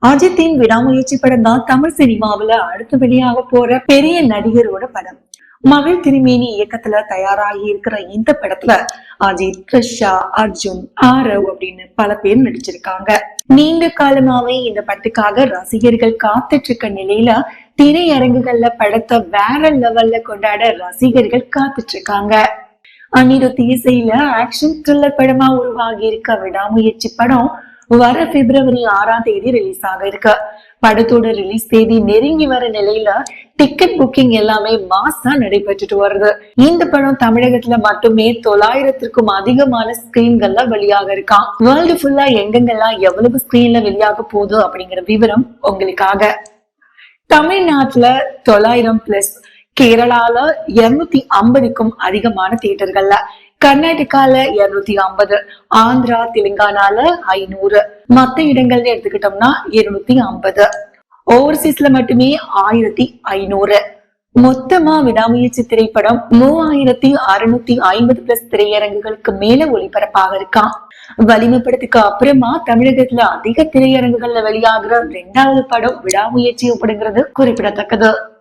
அஜித்தின் விடாமுயற்சி படம் தான் தமிழ் சினிமாவில அடுத்து வெளியாக போற பெரிய நடிகரோட படம். மகள் திருமேனி இயக்கத்துல தயாராகி இருக்கிற இந்த படத்துல அஜித், த்ரிஷா, அர்ஜுன், ஆரவ் அப்படின்னு பல பேர் நடிச்சிருக்காங்க. நீண்ட காலமாவே இந்த படத்துக்காக ரசிகர்கள் காத்துட்டு இருக்க நிலையில திரையரங்குகள்ல படத்தை வேற லெவல்ல கொண்டாட ரசிகர்கள் காத்துட்டு இருக்காங்க. அனிருத் இசையில ஆக்ஷன் த்ரில்லர் படமா உருவாகி இருக்க விடாமுயற்சி படம் வர பிப்ரவரி 6ஆம் தேதி ரிலீஸ் ஆக இருக்கு. படத்தோட ரிலீஸ் தேதி நெருங்கி வர நிலையில டிக்கெட் புக்கிங் எல்லாமே மாசா நடைபெற்றுட்டு வருது. இந்த படம் தமிழகத்துல மட்டுமே 900க்கும் அதிகமான ஸ்கிரீன்கள்ல வெளியாக இருக்கான். வேர்ல்டு ஃபுல்லா எங்கெங்கெல்லாம் எவ்வளவு ஸ்கிரீன்ல வெளியாக போகுது அப்படிங்கிற விவரம் உங்களுக்காக. தமிழ்நாட்டுல 900+, கேரளால 250க்கும் அதிகமான தியேட்டர்கள்ல, கர்நாடகால 250, ஆந்திரா தெலுங்கானால 500, மத்த இடங்கள்ல எடுத்துக்கிட்டோம்னா 250, ஓவர்சீஸ்ல மட்டுமே 1500. மொத்தமா விடாமுயற்சி திரைப்படம் 3650+ திரையரங்குகளுக்கு மேல ஒளிபரப்பாக இருக்கான். வலிமை படத்துக்கு அப்புறமா தமிழகத்துல அதிக திரையரங்குகள்ல வெளியாகிற 2வது படம் விடாமுயற்சி அப்படிங்கிறது குறிப்பிடத்தக்கது.